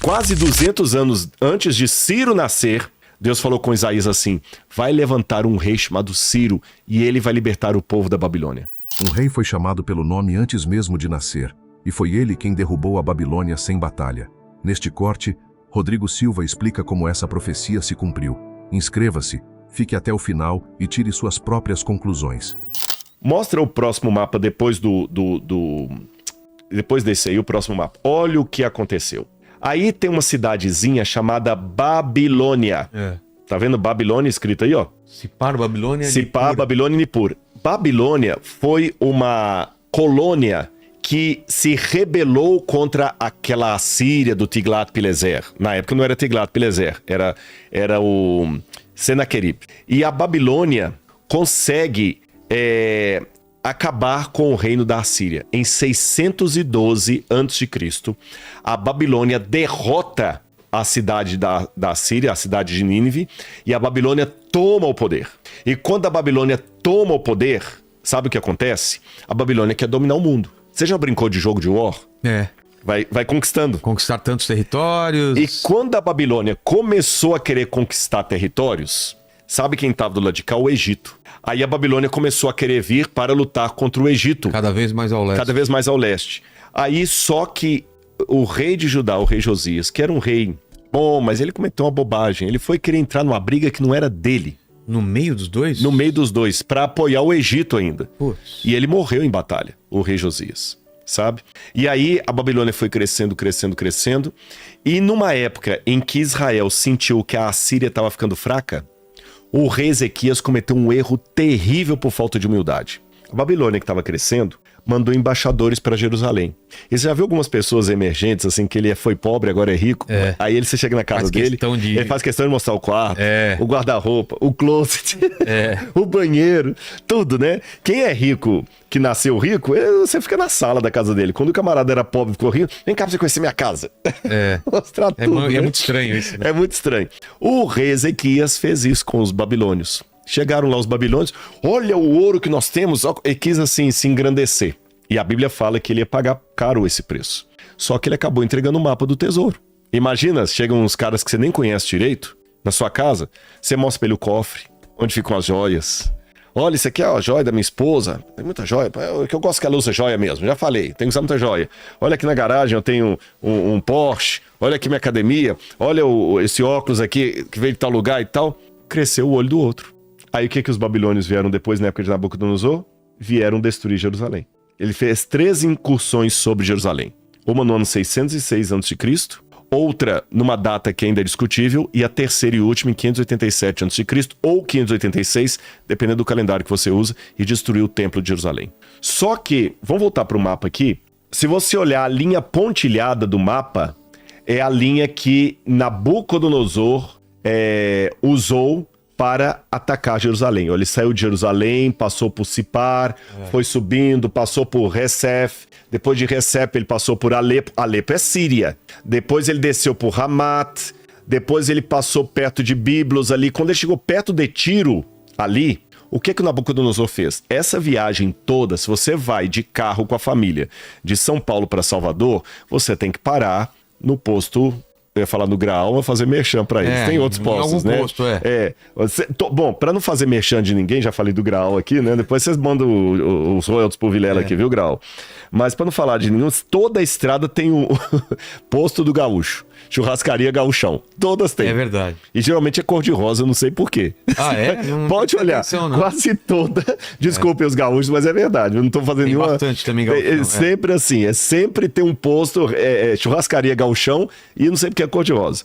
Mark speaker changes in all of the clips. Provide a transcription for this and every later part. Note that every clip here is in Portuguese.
Speaker 1: Quase 200 anos antes de Ciro nascer, Deus falou com Isaías assim: vai levantar um rei chamado Ciro e ele vai libertar o povo da Babilônia.
Speaker 2: Um rei foi chamado pelo nome antes mesmo de nascer, e foi ele quem derrubou a Babilônia sem batalha. Neste corte, Rodrigo Silva explica como essa profecia se cumpriu. Inscreva-se, fique até o final e tire suas próprias conclusões.
Speaker 1: Mostra o próximo mapa depois depois desse aí, o próximo mapa. Olha o que aconteceu. Aí tem uma cidadezinha chamada Babilônia. Tá vendo Babilônia escrito aí, ó?
Speaker 3: Sipar, Babilônia,
Speaker 1: Sipar, Babilônia e Nippur. Babilônia foi uma colônia que se rebelou contra aquela Assíria do Tiglat-Pileser. Na época não era Tiglat-Pileser, era o Senaquerib. E a Babilônia consegue acabar com o reino da Assíria. Em 612 a.C., a Babilônia derrota a cidade da Síria, a cidade de Nínive, e a Babilônia toma o poder. E quando a Babilônia toma o poder, sabe o que acontece? A Babilônia quer dominar o mundo. Você já brincou de jogo de War? Vai conquistando.
Speaker 3: Conquistar tantos territórios.
Speaker 1: E quando a Babilônia começou a querer conquistar territórios, sabe quem estava do lado de cá? O Egito. Aí a Babilônia começou a querer vir para lutar contra o Egito.
Speaker 3: Cada vez mais ao leste.
Speaker 1: Cada vez mais ao leste. Aí só que o rei de Judá, o rei Josias, que era um rei bom, mas ele cometeu uma bobagem. Ele foi querer entrar numa briga que não era dele.
Speaker 3: No meio dos dois?
Speaker 1: No meio dos dois, para apoiar o Egito ainda.
Speaker 3: Putz.
Speaker 1: E ele morreu em batalha, o rei Josias, sabe? E aí a Babilônia foi crescendo. E numa época em que Israel sentiu que a Assíria estava ficando fraca, o rei Ezequias cometeu um erro terrível por falta de humildade. A Babilônia, que estava crescendo, mandou embaixadores para Jerusalém. E você já viu algumas pessoas emergentes, assim, que ele foi pobre, agora é rico? Aí você chega na casa dele, ele faz questão de mostrar o quarto, o guarda-roupa, o closet, o banheiro, tudo, né? Quem é rico, que nasceu rico, você fica na sala da casa dele. Quando o camarada era pobre e ficou rico, vem cá pra você conhecer minha casa. Mostrar tudo, né?
Speaker 3: É muito estranho isso, né?
Speaker 1: É muito estranho. O rei Ezequias fez isso com os babilônios. Chegaram lá os babilônios, olha o ouro que nós temos, e quis assim se engrandecer. E a Bíblia fala que ele ia pagar caro esse preço. Só que ele acabou entregando o mapa do tesouro. Imagina, chegam uns caras que você nem conhece direito, na sua casa, você mostra pra ele o cofre, onde ficam as joias. Olha, isso aqui é a joia da minha esposa, tem muita joia, que eu gosto que ela usa joia mesmo, já falei, tem que usar muita joia. Olha aqui na garagem eu tenho um Porsche, olha aqui minha academia, olha esse óculos aqui que veio de tal lugar e tal. Cresceu o olho do outro. Aí o que os babilônios vieram depois, na época de Nabucodonosor? Vieram destruir Jerusalém. Ele fez 3 incursões sobre Jerusalém. Uma no ano 606 a.C., outra numa data que ainda é discutível, e a terceira e última em 587 a.C., ou 586, dependendo do calendário que você usa, e destruiu o templo de Jerusalém. Só que, vamos voltar para o mapa aqui, se você olhar a linha pontilhada do mapa, é a linha que Nabucodonosor usou para atacar Jerusalém. Ele saiu de Jerusalém, passou por Sipar, foi subindo, passou por Recef, depois de Recef ele passou por Alepo. Alepo é Síria. Depois ele desceu por Hamat, depois ele passou perto de Biblos ali. Quando ele chegou perto de Tiro, ali, o que o Nabucodonosor fez? Essa viagem toda, se você vai de carro com a família de São Paulo para Salvador, você tem que parar no posto. Eu ia falar no Graal, vou fazer merchan pra eles. Tem outros postos, né?
Speaker 3: Posto,
Speaker 1: bom, pra não fazer merchan de ninguém, já falei do Graal aqui, né? Depois vocês mandam os royalties pro Vilela aqui, viu, Graal? Mas pra não falar de nenhum, toda a estrada tem o posto do gaúcho. Churrascaria Gaúchão. Todas têm.
Speaker 3: É verdade.
Speaker 1: E geralmente é cor-de-rosa, não sei por quê.
Speaker 3: Ah, é?
Speaker 1: Pode olhar.
Speaker 3: Atenção, não.
Speaker 1: Quase toda. Desculpem os gaúchos, mas é verdade. Eu não tô fazendo
Speaker 3: tem
Speaker 1: nenhuma...
Speaker 3: bastante também gaúchão.
Speaker 1: Sempre assim. Sempre tem um posto, churrascaria Gaúchão, e não sei porque é cor-de-rosa.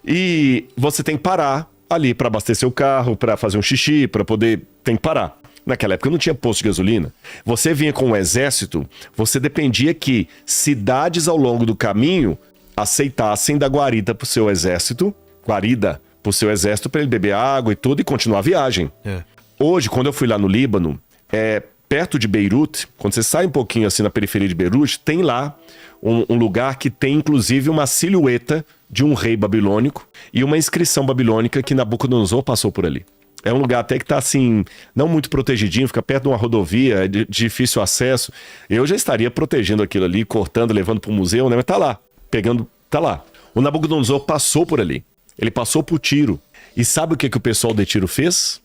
Speaker 1: E você tem que parar ali para abastecer o carro, para fazer um xixi, para poder... Tem que parar. Naquela época não tinha posto de gasolina. Você vinha com um exército, você dependia que cidades ao longo do caminho aceitassem da guarida pro seu exército, para ele beber água e tudo e continuar a viagem. Hoje, quando eu fui lá no Líbano, perto de Beirute, quando você sai um pouquinho assim na periferia de Beirute, tem lá um lugar que tem inclusive uma silhueta de um rei babilônico e uma inscrição babilônica que Nabucodonosor passou por ali. É um lugar até que tá assim, não muito protegidinho, fica perto de uma rodovia, de difícil acesso. Eu já estaria protegendo aquilo ali, cortando, levando pro museu, né? Mas tá lá. Tá lá. O Nabucodonosor passou por ali. Ele passou por Tiro. E sabe o que o pessoal de Tiro fez?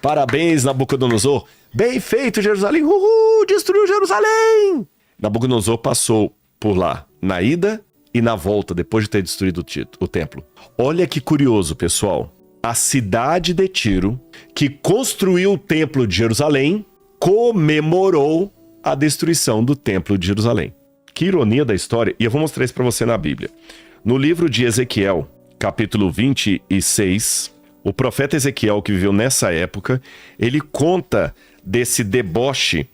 Speaker 1: Parabéns, Nabucodonosor. Bem feito, Jerusalém. Uhul, destruiu Jerusalém. Nabucodonosor passou por lá na ida e na volta, depois de ter destruído o templo. Olha que curioso, pessoal. A cidade de Tiro, que construiu o templo de Jerusalém, comemorou a destruição do templo de Jerusalém. Que ironia da história. E eu vou mostrar isso para você na Bíblia. No livro de Ezequiel, capítulo 26, o profeta Ezequiel, que viveu nessa época, ele conta desse deboche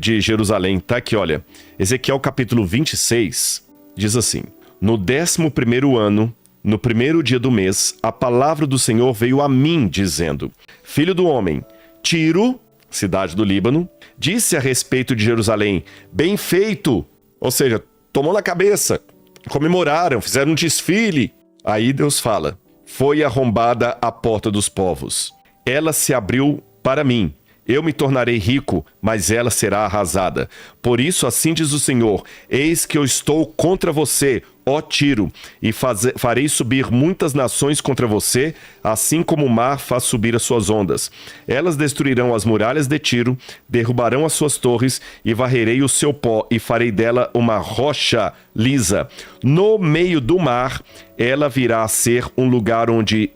Speaker 1: de Jerusalém. Tá aqui, olha. Ezequiel, capítulo 26, diz assim: No 11º ano, no primeiro dia do mês, a palavra do Senhor veio a mim, dizendo: Filho do homem, Tiro, cidade do Líbano, disse a respeito de Jerusalém: Bem feito! Ou seja, tomou na cabeça, comemoraram, fizeram um desfile. Aí Deus fala: Foi arrombada a porta dos povos. Ela se abriu para mim. Eu me tornarei rico, mas ela será arrasada. Por isso, assim diz o Senhor: Eis que eu estou contra você, ó Tiro, e farei subir muitas nações contra você, assim como o mar faz subir as suas ondas. Elas destruirão as muralhas de Tiro, derrubarão as suas torres, e varrerei o seu pó, e farei dela uma rocha lisa. No meio do mar, ela virá a ser um lugar onde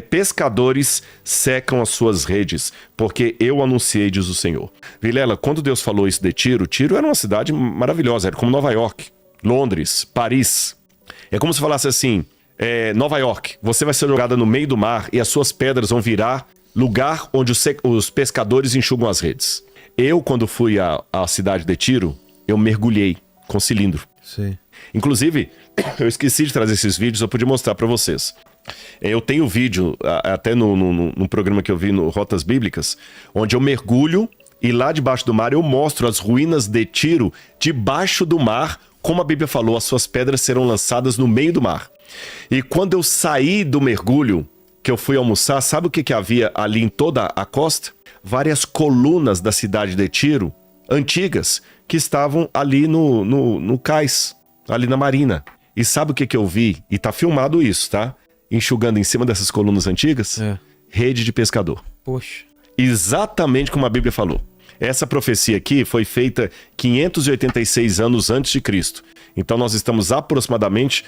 Speaker 1: pescadores secam as suas redes, porque eu anunciei, diz o Senhor. Vilela, quando Deus falou isso de Tiro, Tiro era uma cidade maravilhosa, era como Nova York, Londres, Paris. É como se falasse assim: Nova York, você vai ser jogada no meio do mar e as suas pedras vão virar lugar onde os pescadores enxugam as redes. Eu, quando fui à cidade de Tiro, eu mergulhei com cilindro.
Speaker 3: Sim.
Speaker 1: Inclusive, eu esqueci de trazer esses vídeos, eu podia mostrar para vocês. Eu tenho vídeo, até no programa que eu vi no Rotas Bíblicas, onde eu mergulho e lá debaixo do mar eu mostro as ruínas de Tiro debaixo do mar. Como a Bíblia falou, as suas pedras serão lançadas no meio do mar. E quando eu saí do mergulho, que eu fui almoçar, sabe o que havia ali em toda a costa? Várias colunas da cidade de Tiro, antigas, que estavam ali no cais, ali na marina. E sabe o que eu vi? E tá filmado isso, tá? Enxugando em cima dessas colunas antigas? Rede de pescador.
Speaker 3: Poxa.
Speaker 1: Exatamente como a Bíblia falou. Essa profecia aqui foi feita 586 anos antes de Cristo. Então nós estamos aproximadamente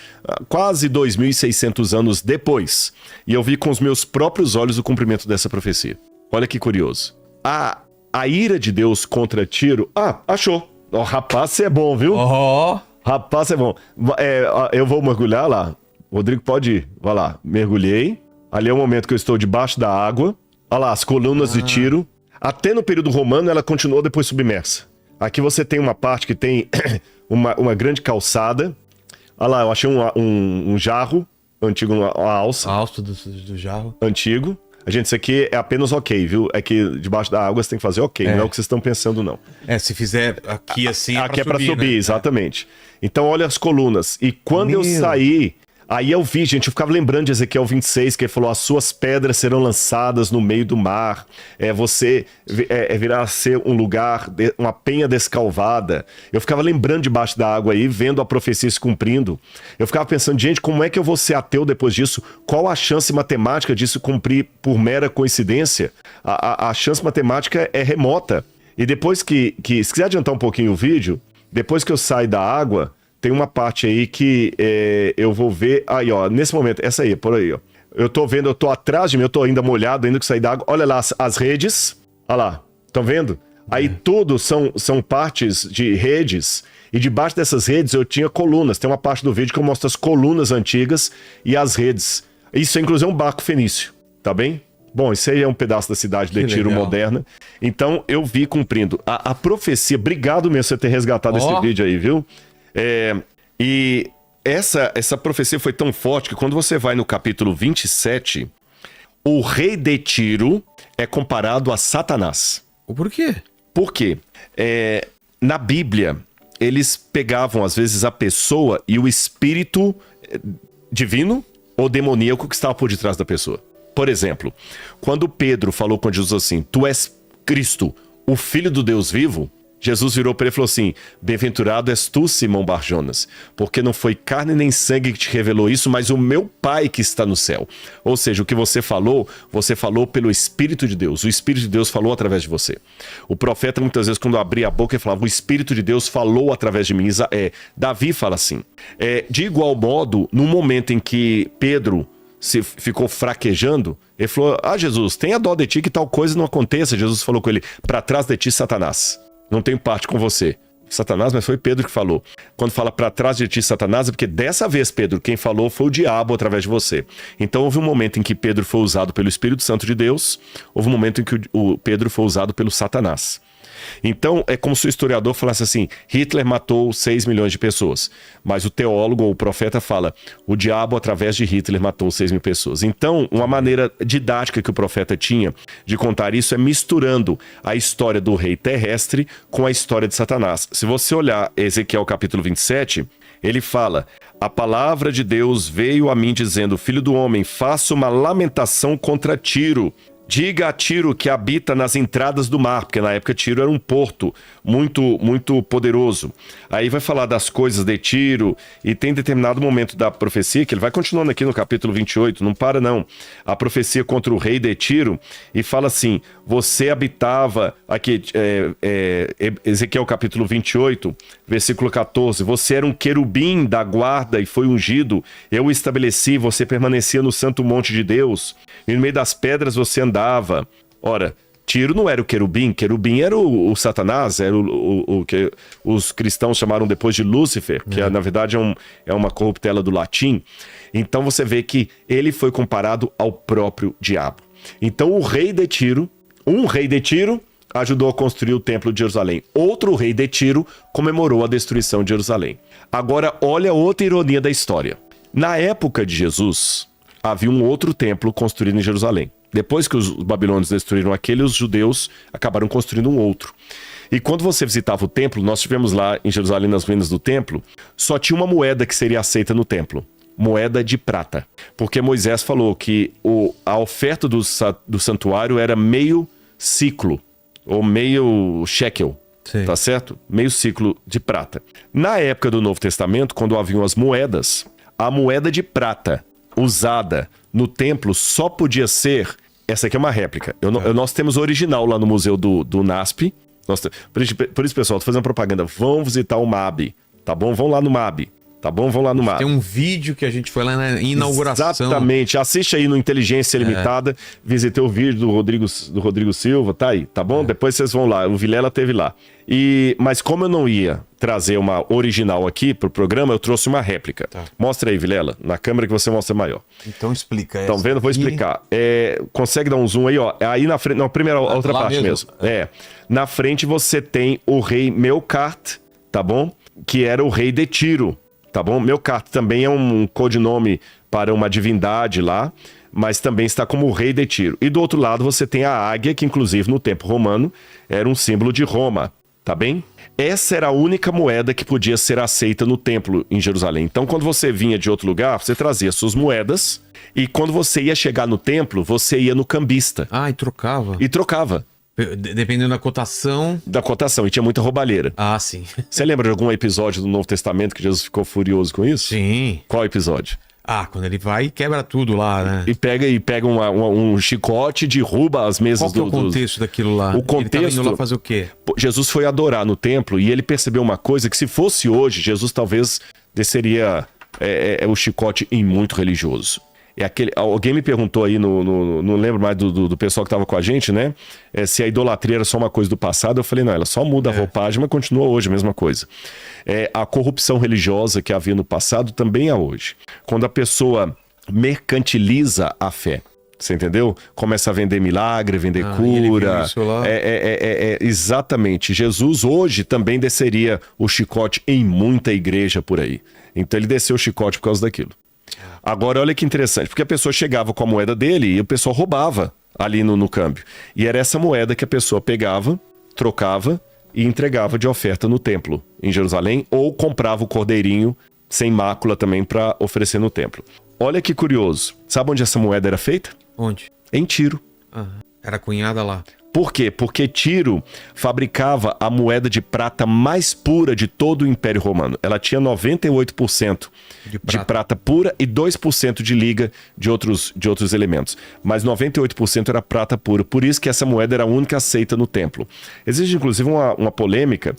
Speaker 1: quase 2.600 anos depois. E eu vi com os meus próprios olhos o cumprimento dessa profecia. Olha que curioso. A ira de Deus contra Tiro... achou. Rapaz, você é bom, viu? Rapaz, você é bom. Eu vou mergulhar lá. Rodrigo, pode ir. Vai lá. Mergulhei. Ali é o momento que eu estou debaixo da água. Olha lá, as colunas de Tiro. Até no período romano ela continuou depois submersa. Aqui você tem uma parte que tem uma grande calçada. Olha lá, eu achei um jarro antigo, uma alça.
Speaker 3: A alça do jarro.
Speaker 1: Antigo. Gente, isso aqui é apenas ok, viu? É que debaixo da água você tem que fazer ok, não é o que vocês estão pensando, não.
Speaker 3: Se fizer aqui assim
Speaker 1: aqui é pra subir, né? Exatamente. Então olha as colunas. E quando eu saí... Aí eu vi, gente, eu ficava lembrando de Ezequiel 26, que ele falou: as suas pedras serão lançadas no meio do mar, você virá a ser um lugar, uma penha descalvada. Eu ficava lembrando debaixo da água aí, vendo a profecia se cumprindo. Eu ficava pensando, gente, como é que eu vou ser ateu depois disso? Qual a chance matemática disso cumprir por mera coincidência? A chance matemática é remota. E depois se quiser adiantar um pouquinho o vídeo, depois que eu saio da água... Tem uma parte aí que eu vou ver... Aí, ó, nesse momento, essa aí, por aí, ó. Eu tô atrás de mim, eu tô ainda molhado, ainda que sair da água. Olha lá as redes. Olha lá, estão vendo? Aí tudo são partes de redes. E debaixo dessas redes eu tinha colunas. Tem uma parte do vídeo que eu mostro as colunas antigas e as redes. Isso, inclusive, é um barco fenício, tá bem? Bom, isso aí é um pedaço da cidade de Tiro moderna. Então, eu vi cumprindo. A profecia... Obrigado mesmo por você ter resgatado esse vídeo aí, viu? E essa profecia foi tão forte que quando você vai no capítulo 27, o rei de Tiro é comparado a Satanás.
Speaker 3: Por quê?
Speaker 1: Por quê? Na Bíblia, eles pegavam às vezes a pessoa e o espírito divino ou demoníaco que estava por detrás da pessoa. Por exemplo, quando Pedro falou com Jesus assim: Tu és Cristo, o Filho do Deus vivo, Jesus virou para ele e falou assim: bem-aventurado és tu, Simão Bar-Jonas, porque não foi carne nem sangue que te revelou isso, mas o meu Pai que está no céu. Ou seja, o que você falou pelo Espírito de Deus. O Espírito de Deus falou através de você. O profeta, muitas vezes, quando abria a boca, ele falava: o Espírito de Deus falou através de mim. Davi fala assim. De igual modo, no momento em que Pedro ficou fraquejando, ele falou: Jesus, tenha dó de ti que tal coisa não aconteça. Jesus falou com ele: para trás de ti, Satanás. Não tenho parte com você. Satanás, mas foi Pedro que falou. Quando fala para trás de ti, Satanás, é porque dessa vez, Pedro, quem falou foi o diabo através de você. Então houve um momento em que Pedro foi usado pelo Espírito Santo de Deus, houve um momento em que o Pedro foi usado pelo Satanás. Então, é como se o historiador falasse assim: Hitler matou 6 milhões de pessoas. Mas o teólogo ou o profeta fala: o diabo, através de Hitler, matou 6 mil pessoas. Então, uma maneira didática que o profeta tinha de contar isso é misturando a história do rei terrestre com a história de Satanás. Se você olhar Ezequiel capítulo 27, ele fala: a palavra de Deus veio a mim dizendo: filho do homem, faça uma lamentação contra Tiro. Diga a Tiro que habita nas entradas do mar, porque na época Tiro era um porto muito poderoso. Aí vai falar das coisas de Tiro, e tem determinado momento da profecia, que ele vai continuando aqui no capítulo 28, não para não. A profecia contra o rei de Tiro, e fala assim: você habitava, aqui, Ezequiel capítulo 28, versículo 14, você era um querubim da guarda e foi ungido, eu o estabeleci, você permanecia no santo monte de Deus, e no meio das pedras você andava. Ora, Tiro não era o querubim era o Satanás, era o que os cristãos chamaram depois de Lúcifer, que na verdade é uma corruptela do latim. Então você vê que ele foi comparado ao próprio diabo. Então um rei de Tiro ajudou a construir o templo de Jerusalém. Outro rei de Tiro comemorou a destruição de Jerusalém. Agora olha outra ironia da história. Na época de Jesus, havia um outro templo construído em Jerusalém. Depois que os babilônios destruíram aquele, os judeus acabaram construindo um outro. E quando você visitava o templo, nós estivemos lá em Jerusalém, nas ruínas do templo, só tinha uma moeda que seria aceita no templo. Moeda de prata. Porque Moisés falou que a oferta do santuário era meio ciclo, ou meio shekel.
Speaker 3: Sim.
Speaker 1: Tá certo? Meio ciclo de prata. Na época do Novo Testamento, quando haviam as moedas, a moeda de prata usada no templo só podia ser... Essa aqui é uma réplica. Nós temos o original lá no museu do NASP. Por isso, pessoal, tô fazendo propaganda. Vão visitar o MAB, tá bom? Vão lá no MAB, tá bom? Vão lá no MAB.
Speaker 3: Tem um vídeo que a gente foi lá na inauguração.
Speaker 1: Exatamente. Assiste aí no Inteligência Limitada. Visitei o vídeo do Rodrigo Silva, tá aí, tá bom? Depois vocês vão lá. O Vilela teve lá. Mas como eu não ia trazer uma original aqui pro programa, eu trouxe uma réplica. Tá. Mostra aí, Vilela, na câmera que você mostra maior.
Speaker 3: Então explica.
Speaker 1: Estão vendo? Vou explicar. Consegue dar um zoom aí, ó. Aí na frente, não, primeiro a outra parte mesmo. Na frente você tem o rei Melkart, tá bom? Que era o rei de Tiro, tá bom? Melkart também é um codinome para uma divindade lá, mas também está como o rei de Tiro. E do outro lado você tem a águia, que inclusive no tempo romano era um símbolo de Roma. Tá bem? Essa era a única moeda que podia ser aceita no templo em Jerusalém. Então, quando você vinha de outro lugar, você trazia suas moedas, e quando você ia chegar no templo, você ia no cambista.
Speaker 3: Ah, e trocava.
Speaker 1: E trocava.
Speaker 3: Dependendo da cotação.
Speaker 1: Da cotação, e tinha muita roubalheira.
Speaker 3: Ah, sim.
Speaker 1: Você lembra de algum episódio do Novo Testamento que Jesus ficou furioso com isso?
Speaker 3: Sim.
Speaker 1: Qual episódio?
Speaker 3: Ah, quando ele vai e quebra tudo lá, né?
Speaker 1: E pega um chicote e derruba as mesas.
Speaker 3: Qual que é o contexto daquilo lá?
Speaker 1: O contexto...
Speaker 3: Ele tava indo lá fazer o quê?
Speaker 1: Jesus foi adorar no templo e ele percebeu uma coisa que se fosse hoje, Jesus talvez desceria o chicote em muito religioso. Alguém me perguntou aí, não lembro mais do pessoal que estava com a gente, né? Se a idolatria era só uma coisa do passado. Eu falei, não, ela só muda a roupagem, mas continua hoje a mesma coisa. A corrupção religiosa que havia no passado também há hoje. Quando a pessoa mercantiliza a fé, você entendeu? Começa a vender milagre, vender cura.
Speaker 3: Isso lá.
Speaker 1: Exatamente. Jesus hoje também desceria o chicote em muita igreja por aí. Então ele desceu o chicote por causa daquilo. Agora, olha que interessante, porque a pessoa chegava com a moeda dele e o pessoal roubava ali no câmbio. E era essa moeda que a pessoa pegava, trocava e entregava de oferta no templo em Jerusalém, ou comprava o cordeirinho sem mácula também para oferecer no templo. Olha que curioso. Sabe onde essa moeda era feita?
Speaker 3: Onde?
Speaker 1: Em Tiro.
Speaker 3: Era cunhada lá.
Speaker 1: Por quê? Porque Tiro fabricava a moeda de prata mais pura de todo o Império Romano. Ela tinha 98% de prata pura e 2% de liga de outros elementos. Mas 98% era prata pura. Por isso que essa moeda era a única aceita no templo. Existe inclusive uma polêmica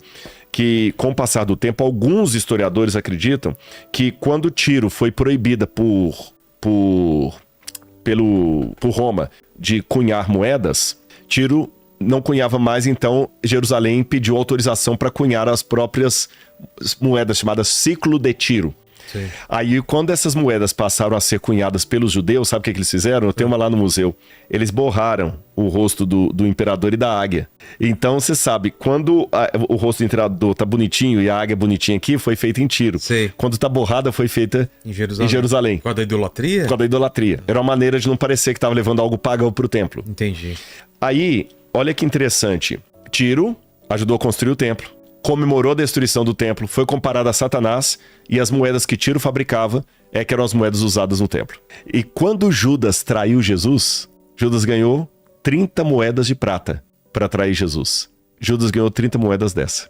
Speaker 1: que, com o passar do tempo, alguns historiadores acreditam que quando Tiro foi proibida por Roma de cunhar moedas, Tiro não cunhava mais, então Jerusalém pediu autorização para cunhar as próprias moedas chamadas ciclo de Tiro.
Speaker 3: Sim.
Speaker 1: Aí, quando essas moedas passaram a ser cunhadas pelos judeus, sabe o que eles fizeram? Eu tenho uma lá no museu. Eles borraram o rosto do imperador e da águia. Então, você sabe, quando o rosto do imperador tá bonitinho e a águia bonitinha aqui, foi feita em Tiro.
Speaker 3: Sim.
Speaker 1: Quando tá borrada, foi feita em Jerusalém.
Speaker 3: Por causa da idolatria?
Speaker 1: Por causa da idolatria. Era uma maneira de não parecer que estava levando algo pagão pro templo.
Speaker 3: Entendi.
Speaker 1: Aí, olha que interessante. Tiro ajudou a construir o templo, comemorou a destruição do templo, foi comparado a Satanás, e as moedas que Tiro fabricava que eram as moedas usadas no templo. E quando Judas traiu Jesus, Judas ganhou 30 moedas de prata para trair Jesus. Judas ganhou 30 moedas dessa.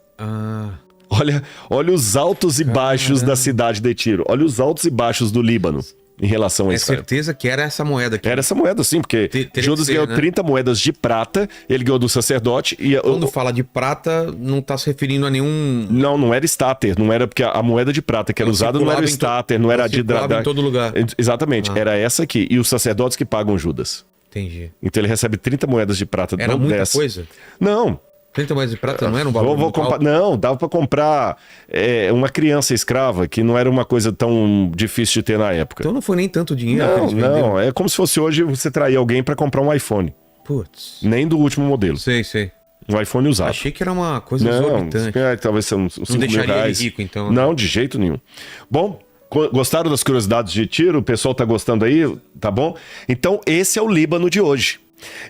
Speaker 1: Olha os altos e baixos da cidade de Tiro. Olha os altos e baixos do Líbano em relação a Israel.
Speaker 3: É certeza que era essa moeda aqui.
Speaker 1: Era essa moeda, sim, porque Judas ganhou 30 moedas de prata, ele ganhou do sacerdote. E
Speaker 3: quando fala de prata, não está se referindo a nenhum...
Speaker 1: Não era estáter, não era porque a moeda de prata que era usada não era o estáter, não era a de...
Speaker 3: em todo lugar.
Speaker 1: Exatamente, era essa aqui. E os sacerdotes que pagam Judas.
Speaker 3: Entendi.
Speaker 1: Então ele recebe 30 moedas de prata.
Speaker 3: Era muita coisa?
Speaker 1: Não.
Speaker 3: 30 moedas de prata não era um valor muito alto?
Speaker 1: Não, dava pra comprar uma criança escrava, que não era uma coisa tão difícil de ter na época.
Speaker 3: Então não foi nem tanto dinheiro que eles venderam?
Speaker 1: Não, é como se fosse hoje você trair alguém pra comprar um iPhone.
Speaker 3: Putz.
Speaker 1: Nem do último modelo.
Speaker 3: Sei.
Speaker 1: Um iPhone usado.
Speaker 3: Achei que era uma coisa exorbitante.
Speaker 1: Talvez são uns 5 mil reais.
Speaker 3: Ele rico, então.
Speaker 1: Não, de jeito nenhum. Bom, gostaram das curiosidades de Tiro? O pessoal tá gostando aí? Tá bom? Então esse é o Líbano de hoje.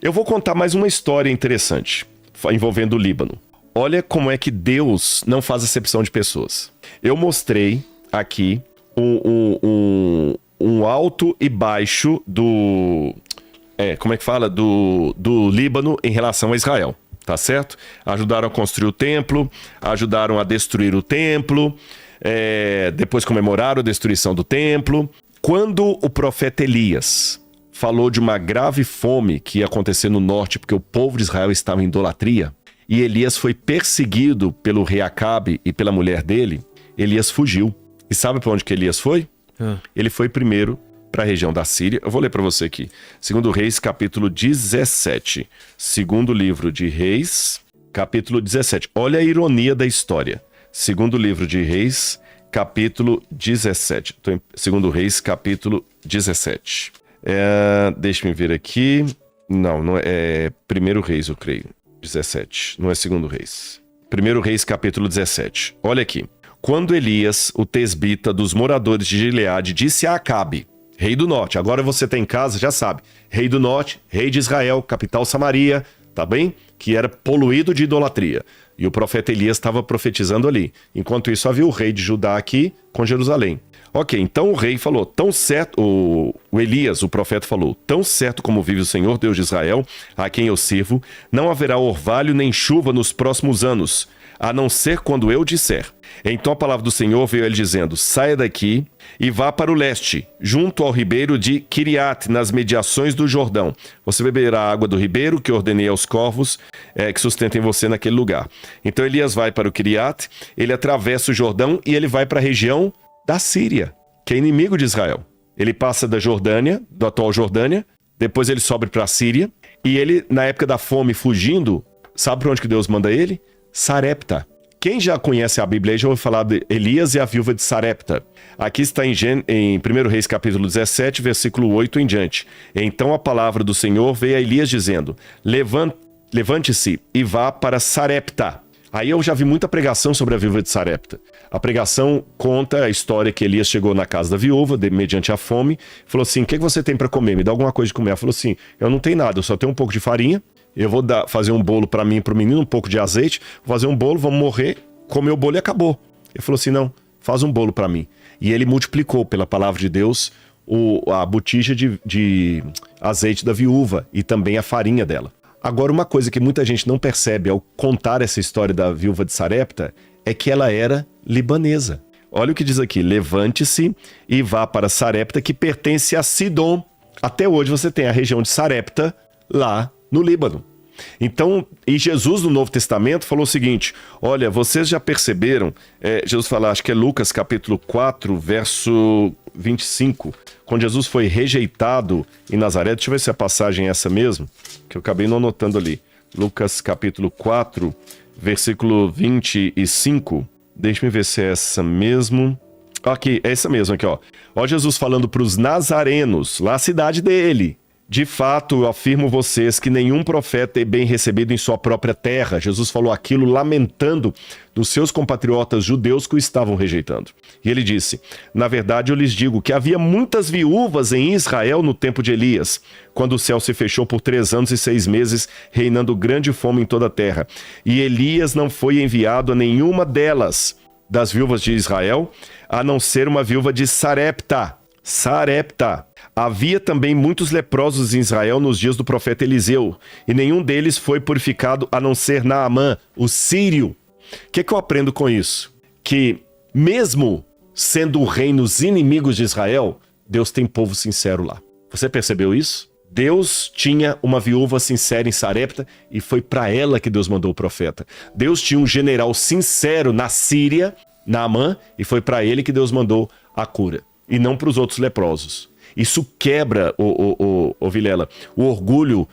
Speaker 1: Eu vou contar mais uma história interessante envolvendo o Líbano. Olha como é que Deus não faz acepção de pessoas. Eu mostrei aqui um alto e baixo do... como é que fala? Do Líbano em relação a Israel, tá certo? Ajudaram a construir o templo, ajudaram a destruir o templo, depois comemoraram a destruição do templo. Quando o profeta Elias falou de uma grave fome que ia acontecer no norte porque o povo de Israel estava em idolatria, e Elias foi perseguido pelo rei Acabe e pela mulher dele, Elias fugiu. E sabe para onde que Elias foi? Ele foi primeiro para a região da Síria. Eu vou ler para você aqui. Segundo Reis, capítulo 17. Segundo livro de Reis, capítulo 17. Olha a ironia da história. Segundo livro de Reis, capítulo 17. Segundo Reis, capítulo 17. Deixa-me ver aqui. Não é Primeiro Reis, eu creio. 17, não é Segundo Reis. Primeiro Reis, capítulo 17. Olha aqui. Quando Elias, o tesbita dos moradores de Gileade, disse a Acabe, rei do norte, agora você tá em casa, já sabe, rei do norte, rei de Israel, capital Samaria, tá bem? Que era poluído de idolatria. E o profeta Elias estava profetizando ali. Enquanto isso, havia o rei de Judá aqui com Jerusalém. Ok, então o rei falou, tão certo, o Elias, o profeta falou, tão certo como vive o Senhor Deus de Israel, a quem eu sirvo, não haverá orvalho nem chuva nos próximos anos, a não ser quando eu disser. Então a palavra do Senhor veio a ele dizendo, saia daqui e vá para o leste, junto ao ribeiro de Quiriate, nas mediações do Jordão. Você beberá a água do ribeiro que ordenei aos corvos que sustentem você naquele lugar. Então Elias vai para o Quiriate, ele atravessa o Jordão e ele vai para a região da Síria, que é inimigo de Israel. Ele passa da Jordânia, do atual Jordânia, depois ele sobe para a Síria, e ele, na época da fome, fugindo, sabe para onde que Deus manda ele? Sarepta. Quem já conhece a Bíblia aí já ouviu falar de Elias e a viúva de Sarepta. Aqui está em 1 Reis capítulo 17, versículo 8 em diante. Então a palavra do Senhor veio a Elias dizendo, levante-se e vá para Sarepta. Aí eu já vi muita pregação sobre a viúva de Sarepta. A pregação conta a história que Elias chegou na casa da viúva, mediante a fome, falou assim, o que você tem para comer? Me dá alguma coisa de comer. Ela falou assim, eu não tenho nada, eu só tenho um pouco de farinha, eu vou fazer um bolo para mim e para o menino, um pouco de azeite, vou fazer um bolo, vamos morrer, comer o bolo e acabou. Ele falou assim, não, faz um bolo para mim. E ele multiplicou, pela palavra de Deus, a botija de azeite da viúva e também a farinha dela. Agora, uma coisa que muita gente não percebe ao contar essa história da viúva de Sarepta é que ela era libanesa. Olha o que diz aqui: levante-se e vá para Sarepta, que pertence a Sidom. Até hoje você tem a região de Sarepta lá no Líbano. Então, e Jesus no Novo Testamento falou o seguinte: olha, vocês já perceberam, Jesus fala, acho que é Lucas capítulo 4, verso 25, quando Jesus foi rejeitado em Nazaré. Deixa eu ver se a passagem é essa mesmo, que eu acabei não anotando ali. Lucas capítulo 4, versículo 25, deixa eu ver se é essa mesmo. Aqui, é essa mesmo aqui, ó. Ó, Jesus falando para os nazarenos, lá a cidade dele. De fato, eu afirmo vocês que nenhum profeta é bem recebido em sua própria terra. Jesus falou aquilo lamentando dos seus compatriotas judeus que o estavam rejeitando. E ele disse: na verdade eu lhes digo que havia muitas viúvas em Israel no tempo de Elias, quando o céu se fechou por 3 anos e 6 meses, reinando grande fome em toda a terra. E Elias não foi enviado a nenhuma delas, das viúvas de Israel, a não ser uma viúva de Sarepta. Sarepta. Havia também muitos leprosos em Israel nos dias do profeta Eliseu, e nenhum deles foi purificado a não ser Naamã, o sírio. O que eu aprendo com isso? Que mesmo sendo reinos inimigos de Israel, Deus tem povo sincero lá. Você percebeu isso? Deus tinha uma viúva sincera em Sarepta e foi para ela que Deus mandou o profeta. Deus tinha um general sincero na Síria, Naamã, e foi para ele que Deus mandou a cura, e não para os outros leprosos. Isso quebra, Vilela, o orgulho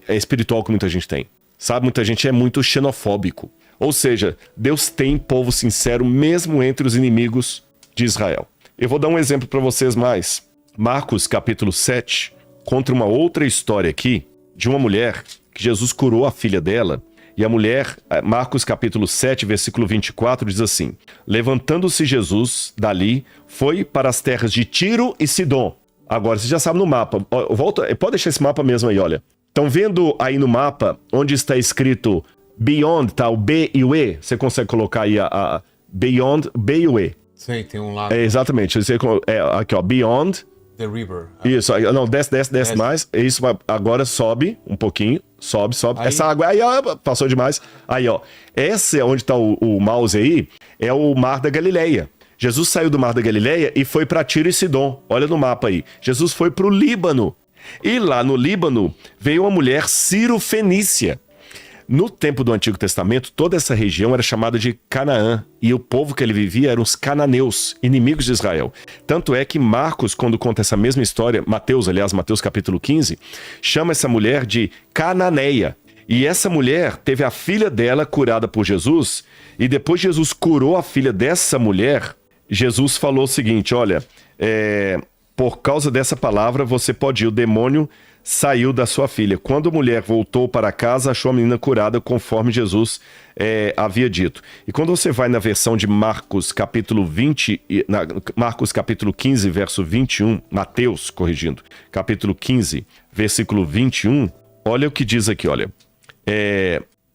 Speaker 1: espiritual que muita gente tem. Sabe, muita gente é muito xenofóbico. Ou seja, Deus tem povo sincero mesmo entre os inimigos de Israel. Eu vou dar um exemplo para vocês mais. Marcos capítulo 7 conta uma outra história aqui de uma mulher que Jesus curou a filha dela. E a mulher, Marcos capítulo 7, versículo 24, diz assim: levantando-se Jesus dali, foi para as terras de Tiro e Sidom. Agora, você já sabe no mapa, pode deixar esse mapa mesmo aí, olha. Estão vendo aí no mapa, onde está escrito Beyond, tá? O B e o E, você consegue colocar aí a Beyond, B e o E.
Speaker 3: Sim, tem um lado.
Speaker 1: Exatamente, aqui ó, Beyond.
Speaker 3: The River.
Speaker 1: Isso, não, desce mais. Isso, agora sobe um pouquinho. Sobe.
Speaker 3: Aí...
Speaker 1: Essa água aí, ó, passou demais. Aí, ó. Esse é onde tá o mouse aí, é o Mar da Galileia. Jesus saiu do Mar da Galileia e foi para Tiro e Sidom. Olha no mapa aí. Jesus foi para o Líbano. E lá no Líbano veio uma mulher Ciro-fenícia. No tempo do Antigo Testamento, toda essa região era chamada de Canaã, e o povo que ele vivia eram os cananeus, inimigos de Israel. Tanto é que Marcos, quando conta essa mesma história, Mateus capítulo 15, chama essa mulher de Cananeia. E essa mulher teve a filha dela curada por Jesus, e depois Jesus curou a filha dessa mulher, Jesus falou o seguinte: olha, por causa dessa palavra você pode ir, o demônio saiu da sua filha. Quando a mulher voltou para casa, achou a menina curada conforme Jesus havia dito. E quando você vai na versão de Marcos capítulo 20, Marcos capítulo 15, verso 21, Mateus, corrigindo, capítulo 15, versículo 21, olha o que diz aqui, olha.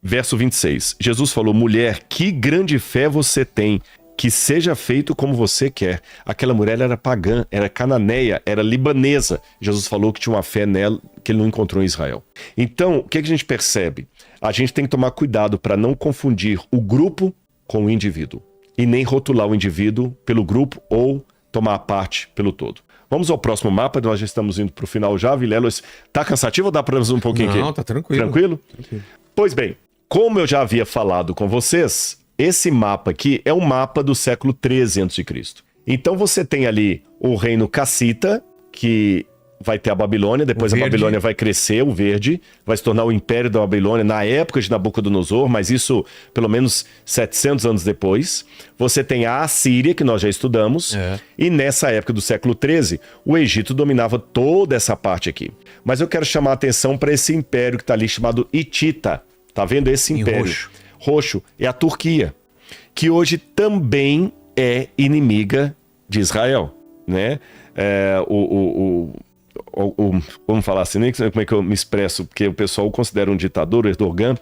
Speaker 1: Verso 26, Jesus falou: mulher, que grande fé você tem, que seja feito como você quer. Aquela mulher era pagã, era cananeia, era libanesa. Jesus falou que tinha uma fé nela que ele não encontrou em Israel. Então, o que a gente percebe? A gente tem que tomar cuidado para não confundir o grupo com o indivíduo. E nem rotular o indivíduo pelo grupo ou tomar a parte pelo todo. Vamos ao próximo mapa, nós já estamos indo para o final já. Vilela, tá cansativo ou dá para um pouquinho aqui?
Speaker 3: Não, tá tranquilo.
Speaker 1: Tranquilo? Pois bem, como eu já havia falado com vocês, esse mapa aqui é um mapa do século 13 a.C. Então você tem ali o reino cassita, que vai ter a Babilônia, depois a Babilônia vai crescer, o verde, vai se tornar o Império da Babilônia na época de Nabucodonosor, mas isso pelo menos 700 anos depois. Você tem a Assíria, que nós já estudamos, e nessa época do século 13, o Egito dominava toda essa parte aqui. Mas eu quero chamar a atenção para esse império que está ali chamado Hitita. Tá vendo esse império? Roxo é a Turquia, que hoje também é inimiga de Israel, né? Vamos falar assim, nem sei como é que eu me expresso, porque o pessoal o considera um ditador, o Erdogan,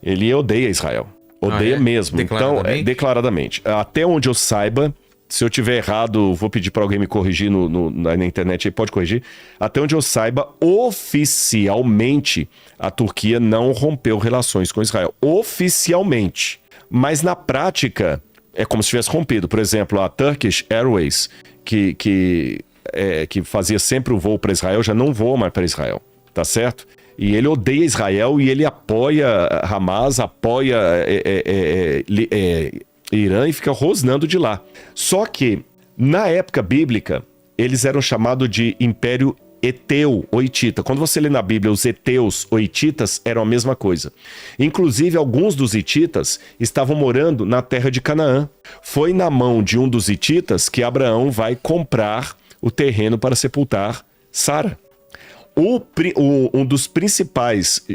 Speaker 1: ele odeia Israel, odeia mesmo. Declaradamente? Então, declaradamente. Até onde eu saiba, Se eu tiver errado, vou pedir para alguém me corrigir na internet, aí pode corrigir. Até onde eu saiba, oficialmente, a Turquia não rompeu relações com Israel. Oficialmente. Mas na prática, é como se tivesse rompido. Por exemplo, a Turkish Airways, que fazia sempre o voo para Israel, já não voa mais para Israel. Tá certo? E ele odeia Israel e ele apoia Hamas, apoia Irã e fica rosnando de lá. Só que, na época bíblica, eles eram chamados de Império Eteu ou Hitita. Quando você lê na Bíblia os Eteus ou Hititas, eram a mesma coisa. Inclusive, alguns dos Hititas estavam morando na terra de Canaã. Foi na mão de um dos Hititas que Abraão vai comprar o terreno para sepultar Sara. Um dos principais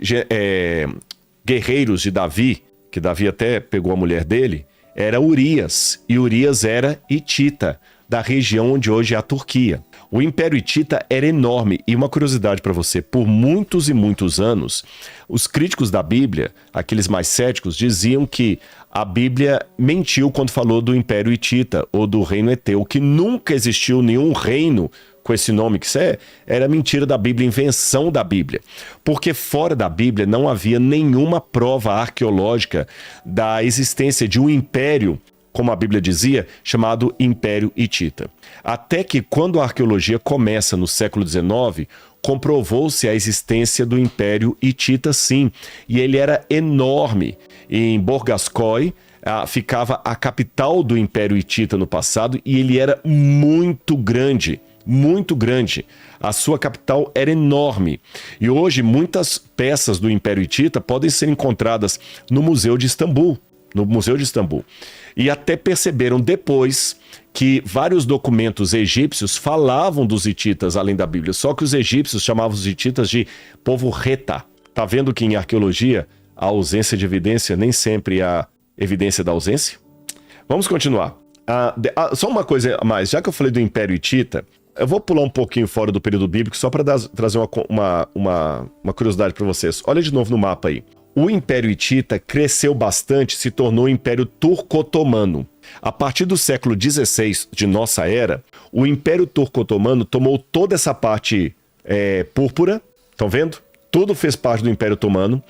Speaker 1: guerreiros de Davi, que Davi até pegou a mulher dele, era Urias. E Urias era hitita, da região onde hoje é a Turquia. O Império Hitita era enorme. E uma curiosidade para você, por muitos e muitos anos, os críticos da Bíblia, aqueles mais céticos, diziam que a Bíblia mentiu quando falou do Império Hitita ou do Reino Eteu, que nunca existiu nenhum reino com esse nome, que isso era mentira da Bíblia, invenção da Bíblia. Porque fora da Bíblia não havia nenhuma prova arqueológica da existência de um império, como a Bíblia dizia, chamado Império Hitita. Até que quando a arqueologia começa no século XIX, comprovou-se a existência do Império Hitita sim, e ele era enorme. Em Borgaskoi ficava a capital do Império Hitita no passado e ele era muito grande. Muito grande. A sua capital era enorme. E hoje muitas peças do Império Hitita podem ser encontradas no Museu de Istambul. E até perceberam depois que vários documentos egípcios falavam dos hititas além da Bíblia. Só que os egípcios chamavam os hititas de povo Reta. Tá vendo que em arqueologia a ausência de evidência nem sempre é a evidência da ausência? Vamos continuar. Só uma coisa a mais. Já que eu falei do Império Hitita, eu vou pular um pouquinho fora do período bíblico só para trazer uma curiosidade para vocês. Olha de novo no mapa aí. O Império Hitita cresceu bastante, se tornou o Império Turco-Otomano. A partir do século XVI de nossa era, o Império Turco-Otomano tomou toda essa parte púrpura, estão vendo? Tudo fez parte do Império Otomano.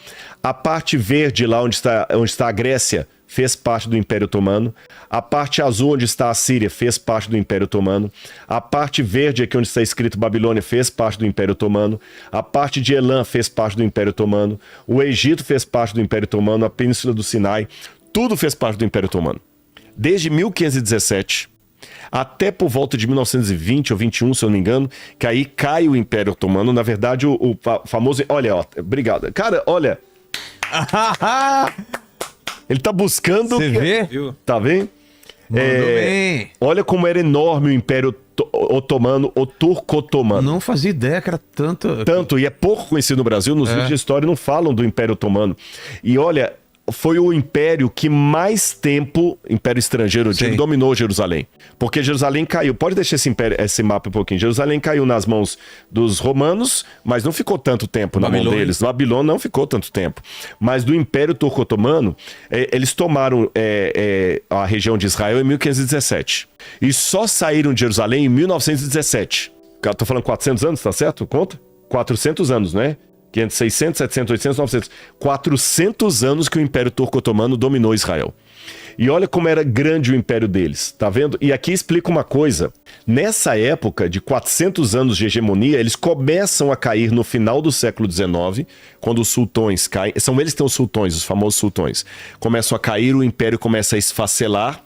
Speaker 1: A parte verde lá onde está a Grécia fez parte do Império Otomano. A parte azul onde está a Síria fez parte do Império Otomano. A parte verde aqui onde está escrito Babilônia fez parte do Império Otomano. A parte de Elã fez parte do Império Otomano. O Egito fez parte do Império Otomano. A Península do Sinai. Tudo fez parte do Império Otomano. Desde 1517 até por volta de 1920 ou 21, se eu não me engano, que aí cai o Império Otomano. Na verdade, o famoso... Olha, ó, obrigado. Cara, olha... Ele tá buscando...
Speaker 3: Você vê?
Speaker 1: Tá vendo?
Speaker 3: Bem.
Speaker 1: Olha como era enorme o Império Otomano, o Turco-Otomano.
Speaker 3: Não fazia ideia que era tanto...
Speaker 1: E é pouco conhecido no Brasil, nos livros de história não falam do Império Otomano. E olha, foi o império que mais tempo, império estrangeiro, eu digo, dominou Jerusalém. Porque Jerusalém caiu, pode deixar esse mapa um pouquinho, Jerusalém caiu nas mãos dos romanos, mas não ficou tanto tempo na mão deles. Babilônia não ficou tanto tempo. Mas do Império Turco-Otomano, eles tomaram a região de Israel em 1517. E só saíram de Jerusalém em 1917. Tô falando 400 anos, tá certo? Conta? 400 anos, né? 500, 600, 700, 800, 900... 400 anos que o Império Turco-Otomano dominou Israel. E olha como era grande o império deles, tá vendo? E aqui explica uma coisa. Nessa época de 400 anos de hegemonia, eles começam a cair no final do século XIX, quando os sultões caem. São eles que têm os sultões, os famosos sultões. Começam a cair, o império começa a esfacelar.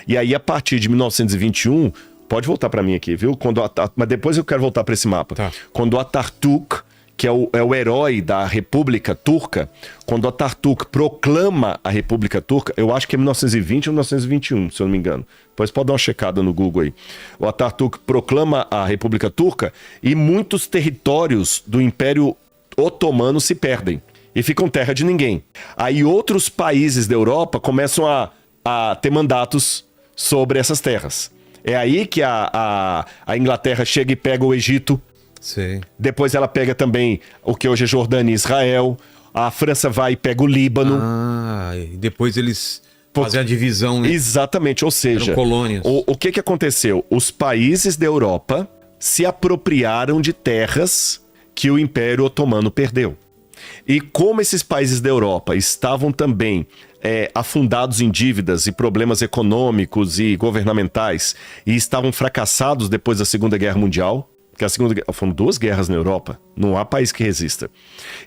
Speaker 1: E aí, a partir de 1921... Pode voltar para mim aqui, viu? Mas depois eu quero voltar para esse mapa. Tá. Quando Atatürk, que é o herói da República Turca, quando Atatürk proclama a República Turca, eu acho que é 1920 ou 1921, se eu não me engano. Depois pode dar uma checada no Google aí. O Atatürk proclama a República Turca e muitos territórios do Império Otomano se perdem e ficam terra de ninguém. Aí outros países da Europa começam a ter mandatos sobre essas terras. É aí que a Inglaterra chega e pega o Egito.
Speaker 3: Sim.
Speaker 1: Depois ela pega também o que hoje é Jordânia e Israel. A França vai e pega o Líbano.
Speaker 3: E depois eles Fazer a divisão, né?
Speaker 1: Exatamente, ou seja,
Speaker 3: Eram colônias.
Speaker 1: o que aconteceu? Os países da Europa se apropriaram de terras que o Império Otomano perdeu. E como esses países da Europa estavam também afundados em dívidas e problemas econômicos e governamentais e estavam fracassados depois da Segunda Guerra Mundial, porque foram 2 guerras na Europa, não há país que resista.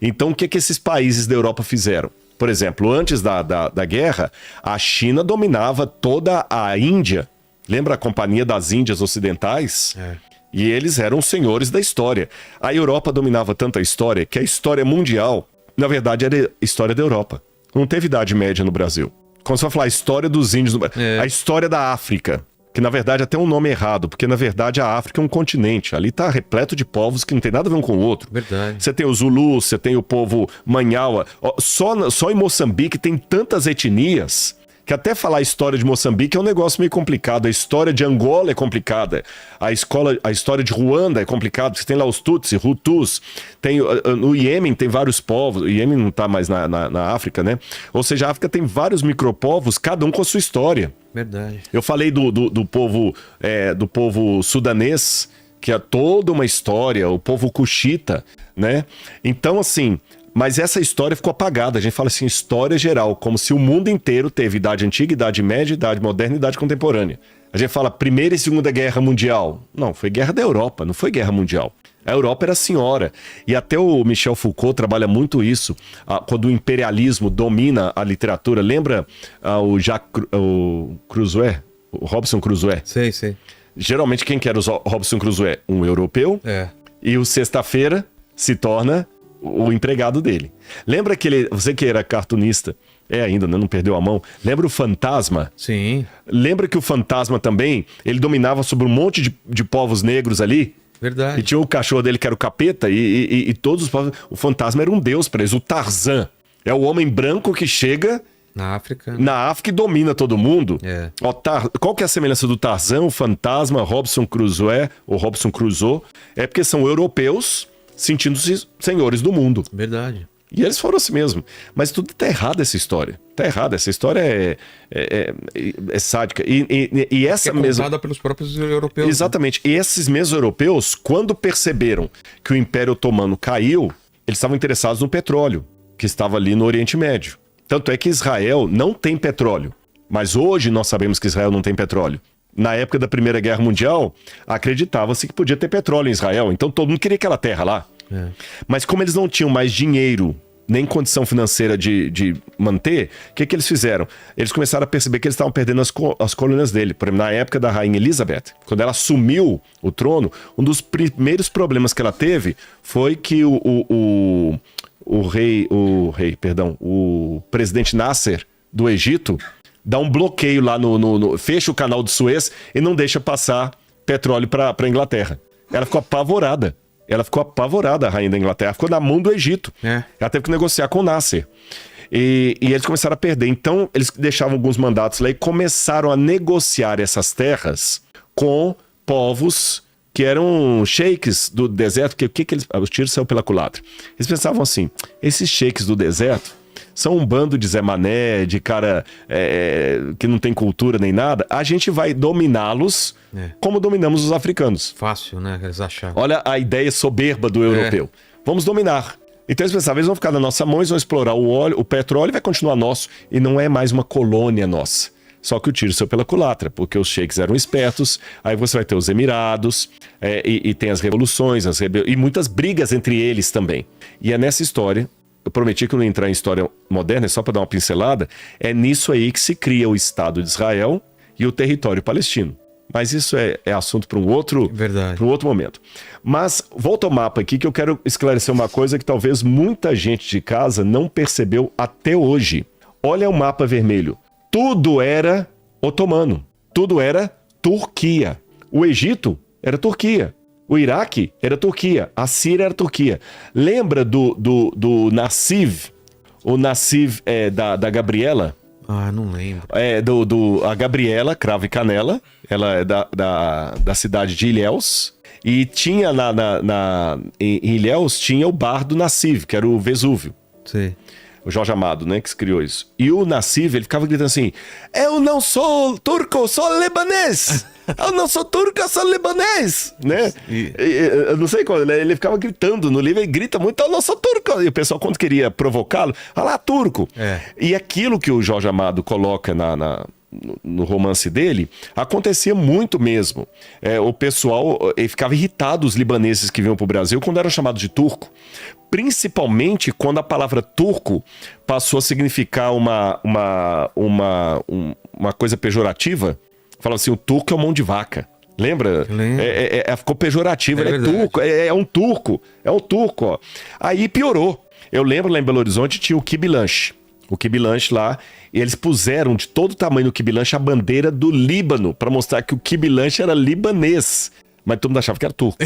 Speaker 1: Então o que esses países da Europa fizeram? Por exemplo, antes da guerra, a China dominava toda a Índia. Lembra a Companhia das Índias Ocidentais? E eles eram os senhores da história. A Europa dominava tanto a história que a história mundial, na verdade, era a história da Europa. Não teve Idade Média no Brasil. Quando você vai falar a história dos índios no Brasil, a história da África, que na verdade até um nome errado, porque na verdade a África é um continente. Ali está repleto de povos que não tem nada a ver um com o outro.
Speaker 3: Verdade.
Speaker 1: Você tem os Zulus, você tem o povo Manhawa. Só em Moçambique tem tantas etnias que até falar a história de Moçambique é um negócio meio complicado. A história de Angola é complicada. A história de Ruanda é complicada. Você tem lá os Tutsi, Hutus. No Iêmen tem vários povos. O Iêmen não está mais na África, né? Ou seja, a África tem vários micropovos, cada um com a sua história.
Speaker 3: Verdade.
Speaker 1: Eu falei do povo sudanês, que é toda uma história. O povo cuxita, né? Então, assim... Mas essa história ficou apagada. A gente fala assim, história geral, como se o mundo inteiro teve Idade Antiga, Idade Média, Idade Moderna e Idade Contemporânea. A gente fala Primeira e Segunda Guerra Mundial. Não, foi Guerra da Europa, não foi Guerra Mundial. A Europa era a senhora. E até o Michel Foucault trabalha muito isso, quando o imperialismo domina a literatura. Lembra o Crusoe? O Robinson Crusoe?
Speaker 3: Sei.
Speaker 1: Geralmente quem que era o Robinson Crusoe? Um europeu. E o Sexta-feira se torna... o empregado dele. Lembra você que era cartunista, ainda, né? Não perdeu a mão. Lembra o Fantasma?
Speaker 3: Sim.
Speaker 1: Lembra que o Fantasma também, ele dominava sobre um monte de povos negros ali?
Speaker 3: Verdade.
Speaker 1: E tinha o cachorro dele que era o Capeta e todos os povos... O Fantasma era um deus para eles. O Tarzan é o homem branco que chega...
Speaker 3: Na África.
Speaker 1: Na África e domina todo mundo. Qual que é a semelhança do Tarzan, o Fantasma, Robinson Crusoe, ou Robinson Crusoe? É porque são europeus... sentindo-se senhores do mundo.
Speaker 3: Verdade.
Speaker 1: E eles foram assim mesmo. Mas tudo tá errado essa história. Tá errada. Essa história é sádica. E essa mesma...
Speaker 3: contada pelos próprios europeus.
Speaker 1: Exatamente. Né? E esses mesmos europeus, quando perceberam que o Império Otomano caiu, eles estavam interessados no petróleo, que estava ali no Oriente Médio. Tanto é que Israel não tem petróleo. Mas hoje nós sabemos que Israel não tem petróleo. Na época da Primeira Guerra Mundial, acreditava-se que podia ter petróleo em Israel. Então todo mundo queria aquela terra lá. Mas como eles não tinham mais dinheiro, nem condição financeira de manter, o que eles fizeram? Eles começaram a perceber que eles estavam perdendo as colônias dele. Por exemplo, na época da Rainha Elizabeth, quando ela assumiu o trono, um dos primeiros problemas que ela teve foi que o presidente Nasser do Egito dá um bloqueio lá fecha o canal de Suez e não deixa passar petróleo para a Inglaterra. Ela ficou apavorada. A rainha da Inglaterra. Ficou na mão do Egito. Ela teve que negociar com o Nasser. E eles começaram a perder. Então, eles deixavam alguns mandatos lá e começaram a negociar essas terras com povos que eram sheiks do deserto. Porque os tiros saíram pela culatra. Eles pensavam assim, esses sheiks do deserto são um bando de Zé Mané, de cara que não tem cultura nem nada. A gente vai dominá-los como dominamos os africanos.
Speaker 3: Fácil, né? Eles acharam.
Speaker 1: Olha a ideia soberba do europeu. Vamos dominar. Então eles pensavam, eles vão ficar na nossa mão, eles vão explorar o óleo, o petróleo vai continuar nosso. E não é mais uma colônia nossa. Só que o tiro saiu pela culatra, porque os sheiks eram espertos. Aí você vai ter os Emirados, e tem as revoluções, e muitas brigas entre eles também. E é nessa história... Eu prometi que eu não ia entrar em história moderna, só para dar uma pincelada. É nisso aí que se cria o Estado de Israel e o território palestino. Mas isso é assunto para um outro momento. Mas volta ao mapa aqui que eu quero esclarecer uma coisa que talvez muita gente de casa não percebeu até hoje. Olha o mapa vermelho. Tudo era otomano. Tudo era Turquia. O Egito era Turquia. O Iraque era Turquia, a Síria era Turquia. Lembra do Nassif? O Nassif da Gabriela?
Speaker 3: Ah, não lembro.
Speaker 1: A Gabriela, Cravo e Canela, ela é da cidade de Ilhéus. E tinha em Ilhéus tinha o bar do Nassif, que era o Vesúvio.
Speaker 3: Sim.
Speaker 1: O Jorge Amado, né, que criou isso. E o Nassif, ele ficava gritando assim: eu não sou turco, eu sou libanês! Eu não sou turco, eu sou libanês! Né? Eu não sei qual, ele ficava gritando no livro, ele grita muito: eu não sou turco! E o pessoal, quando queria provocá-lo, olha lá, turco! E aquilo que o Jorge Amado coloca no romance dele, acontecia muito mesmo. O pessoal ficava irritado, os libaneses que vinham para o Brasil, quando eram chamados de turco. Principalmente quando a palavra turco passou a significar uma coisa pejorativa. Fala assim, o turco é um mão de vaca. Lembra? Ficou pejorativo, ele é turco, é um turco, ó. Aí piorou. Eu lembro lá em Belo Horizonte tinha o quibe lanche. O quibe lanche lá, e eles puseram de todo o tamanho do quibe lanche a bandeira do Líbano, para mostrar que o quibe lanche era libanês. Mas todo mundo achava que era turco.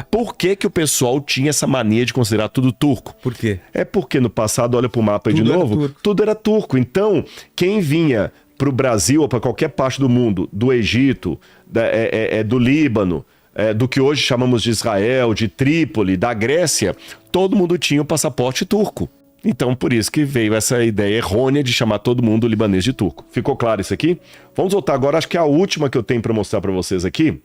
Speaker 1: Por que o pessoal tinha essa mania de considerar tudo turco?
Speaker 3: Por quê?
Speaker 1: É porque no passado, olha pro mapa aí de novo, tudo era turco. Então, quem vinha pro Brasil ou para qualquer parte do mundo, do Egito, do Líbano, do que hoje chamamos de Israel, de Trípoli, da Grécia, todo mundo tinha o passaporte turco. Então, por isso que veio essa ideia errônea de chamar todo mundo libanês de turco. Ficou claro isso aqui? Vamos voltar agora, acho que é a última que eu tenho para mostrar para vocês aqui.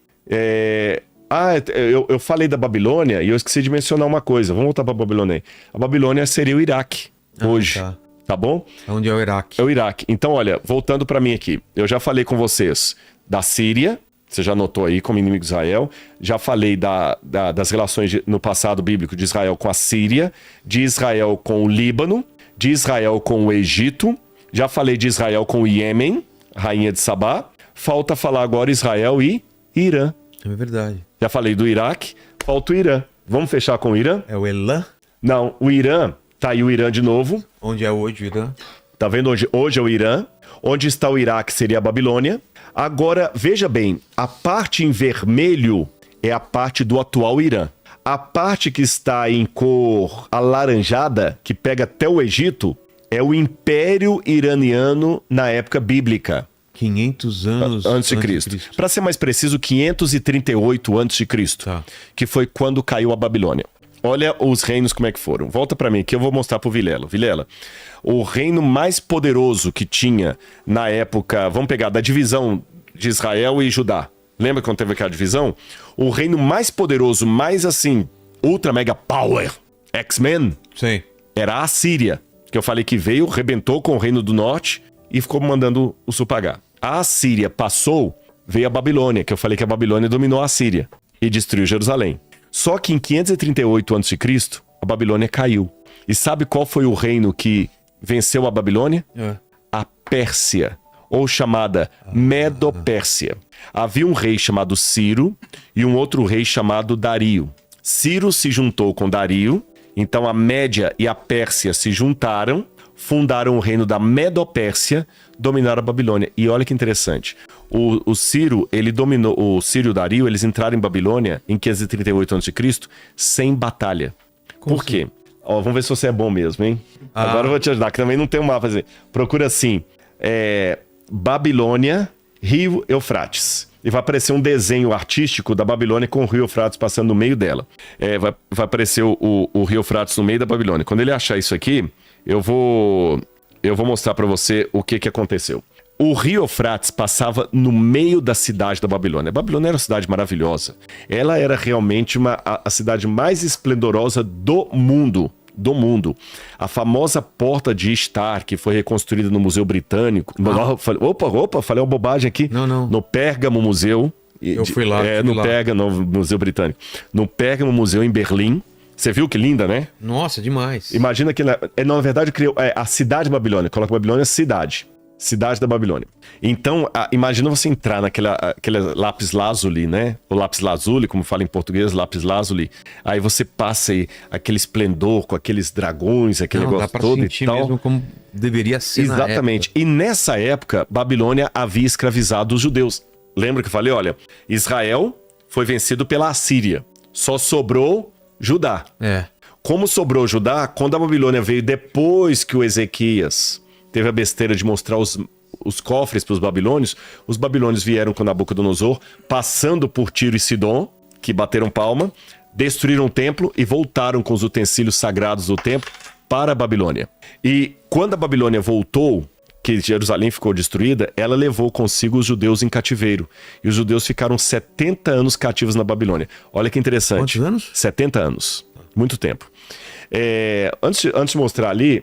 Speaker 1: Eu falei da Babilônia e eu esqueci de mencionar uma coisa. Vamos voltar para a Babilônia aí. A Babilônia seria o Iraque, hoje. Tá bom?
Speaker 3: Onde é o Iraque?
Speaker 1: É o Iraque. Então, olha, voltando para mim aqui. Eu já falei com vocês da Síria. Você já notou aí como inimigo de Israel. Já falei das relações no passado bíblico de Israel com a Síria, de Israel com o Líbano, de Israel com o Egito. Já falei de Israel com o Iêmen, rainha de Sabá. Falta falar agora Israel e Irã.
Speaker 3: É verdade.
Speaker 1: Já falei do Iraque, falta o Irã. Vamos fechar com o Irã?
Speaker 3: É o Elã?
Speaker 1: Não, o Irã. Tá aí o Irã de novo.
Speaker 3: Onde é hoje o Irã?
Speaker 1: Tá vendo onde hoje é o Irã? Onde está o Iraque seria a Babilônia. Agora, veja bem, a parte em vermelho é a parte do atual Irã. A parte que está em cor alaranjada, que pega até o Egito, é o Império Iraniano na época bíblica.
Speaker 3: 500 anos
Speaker 1: antes de Cristo. Para ser mais preciso, 538 antes de Cristo, que foi quando caiu a Babilônia. Olha os reinos como é que foram. Volta para mim que eu vou mostrar pro Vilela. Vilela, o reino mais poderoso que tinha na época, vamos pegar da divisão de Israel e Judá. Lembra quando teve aquela divisão? O reino mais poderoso, mais assim, ultra mega power, X-Men, era a Síria. Que eu falei que veio, rebentou com o reino do norte e ficou mandando o sul pagar. A Síria passou, veio a Babilônia, que eu falei que a Babilônia dominou a Síria e destruiu Jerusalém. Só que em 538 a.C., a Babilônia caiu. E sabe qual foi o reino que venceu a Babilônia? A Pérsia, ou chamada Medo-Pérsia. Havia um rei chamado Ciro e um outro rei chamado Dario. Ciro se juntou com Dario, então a Média e a Pérsia se juntaram, fundaram o reino da Medo-Pérsia, dominaram a Babilônia. E olha que interessante, o Ciro, ele dominou, o Ciro e o Dario, eles entraram em Babilônia em 538 a.C. sem batalha. Por quê? Vamos ver se você é bom mesmo, hein? Agora eu vou te ajudar, que também não tem um mapa. Procura assim, Babilônia, Rio Eufrates. E vai aparecer um desenho artístico da Babilônia com o Rio Eufrates passando no meio dela. Vai aparecer o Rio Eufrates no meio da Babilônia. Quando ele achar isso aqui, eu vou mostrar para você o que aconteceu. O Rio Eufrates passava no meio da cidade da Babilônia. A Babilônia era uma cidade maravilhosa. Ela era realmente a cidade mais esplendorosa do mundo. A famosa Porta de Ishtar, que foi reconstruída no Museu Britânico. Opa, falei uma bobagem aqui.
Speaker 3: Não.
Speaker 1: No Pérgamo Museu.
Speaker 3: Eu fui lá.
Speaker 1: No Museu Britânico. No Pérgamo Museu em Berlim. Você viu que linda, né?
Speaker 3: Nossa, demais.
Speaker 1: Imagina que, na verdade, criou a cidade de Babilônia. Coloca Babilônia, cidade. Cidade da Babilônia. Então, imagina você entrar aquele lápis lazuli, né? O lápis lazuli, como fala em português, lápis lazuli. Aí você passa aí aquele esplendor com aqueles dragões, aquele negócio todo e tal.
Speaker 3: Mesmo como deveria ser.
Speaker 1: Exatamente. E nessa época, Babilônia havia escravizado os judeus. Lembra que eu falei, olha, Israel foi vencido pela Assíria. Só sobrou Judá. Como sobrou Judá, quando a Babilônia veio depois que o Ezequias teve a besteira de mostrar os cofres para os babilônios vieram com Nabucodonosor, passando por Tiro e Sidom, que bateram palma, destruíram o templo e voltaram com os utensílios sagrados do templo para a Babilônia. E quando a Babilônia voltou, que Jerusalém ficou destruída, ela levou consigo os judeus em cativeiro. E os judeus ficaram 70 anos cativos na Babilônia. Olha que interessante.
Speaker 3: Quantos anos?
Speaker 1: 70 anos. Muito tempo. Antes de mostrar ali...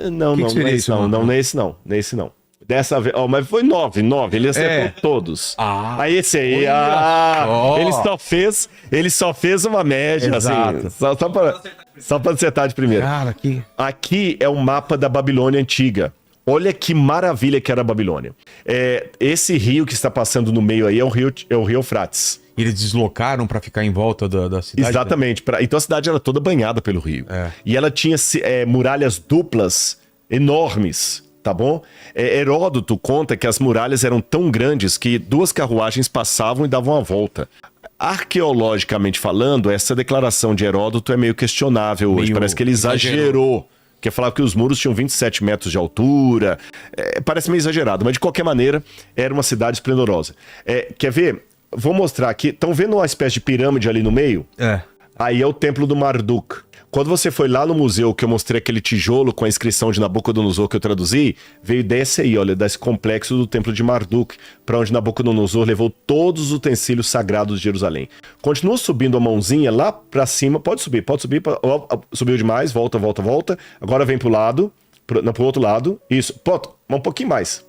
Speaker 1: Não é esse não. Não é esse não. Não é esse não. Dessa vez... mas foi 9. Ele acertou todos. Aí esse aí... Ele só fez uma média,
Speaker 3: Exato.
Speaker 1: assim. Só pra acertar de primeira.
Speaker 3: Cara,
Speaker 1: Aqui é o mapa da Babilônia antiga. Olha que maravilha que era a Babilônia. Esse rio que está passando no meio aí é o rio Eufrates.
Speaker 3: Eles deslocaram pra ficar em volta da cidade?
Speaker 1: Exatamente. Então a cidade era toda banhada pelo rio. E ela tinha muralhas duplas enormes, tá bom? Heródoto conta que as muralhas eram tão grandes que 2 carruagens passavam e davam a volta. Arqueologicamente falando, essa declaração de Heródoto é meio questionável hoje. Parece que ele exagerou. Que falava que os muros tinham 27 metros de altura. Parece meio exagerado, mas de qualquer maneira, era uma cidade esplendorosa. Quer ver? Vou mostrar aqui. Estão vendo uma espécie de pirâmide ali no meio? Aí é o templo do Marduk. Quando você foi lá no museu que eu mostrei aquele tijolo com a inscrição de Nabucodonosor que eu traduzi, veio desse aí, olha, desse complexo do templo de Marduk, para onde Nabucodonosor levou todos os utensílios sagrados de Jerusalém. Continua subindo a mãozinha lá para cima, pode subir, subiu demais, volta. Agora vem pro lado, pro outro lado, isso, pronto, um pouquinho mais,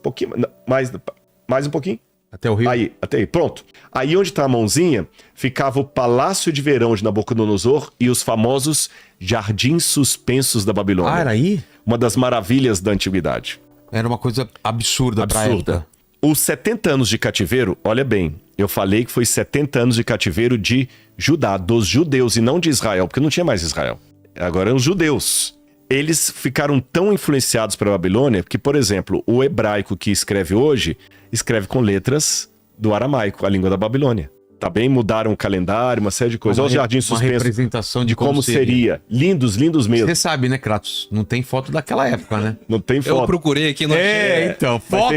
Speaker 1: mais um pouquinho.
Speaker 3: Até o rio?
Speaker 1: Até aí, pronto. Aí onde tá a mãozinha, ficava o Palácio de Verão de Nabucodonosor e os famosos Jardins Suspensos da Babilônia.
Speaker 3: Era aí?
Speaker 1: Uma das maravilhas da antiguidade.
Speaker 3: Era uma coisa absurda. Pra época.
Speaker 1: Os 70 anos de cativeiro, olha bem, eu falei que foi 70 anos de cativeiro de Judá, dos judeus e não de Israel, porque não tinha mais Israel. Agora eram os judeus. Eles ficaram tão influenciados pela Babilônia que, por exemplo, o hebraico que escreve hoje, escreve com letras do aramaico, a língua da Babilônia. Também mudaram o calendário, uma série de coisas. Olha os jardins suspensos.
Speaker 3: Uma representação de
Speaker 1: como seria. Lindos mesmo.
Speaker 3: Você sabe, né, Kratos? Não tem foto daquela época, né?
Speaker 1: Não tem foto.
Speaker 4: Eu procurei aqui no...
Speaker 3: então, foto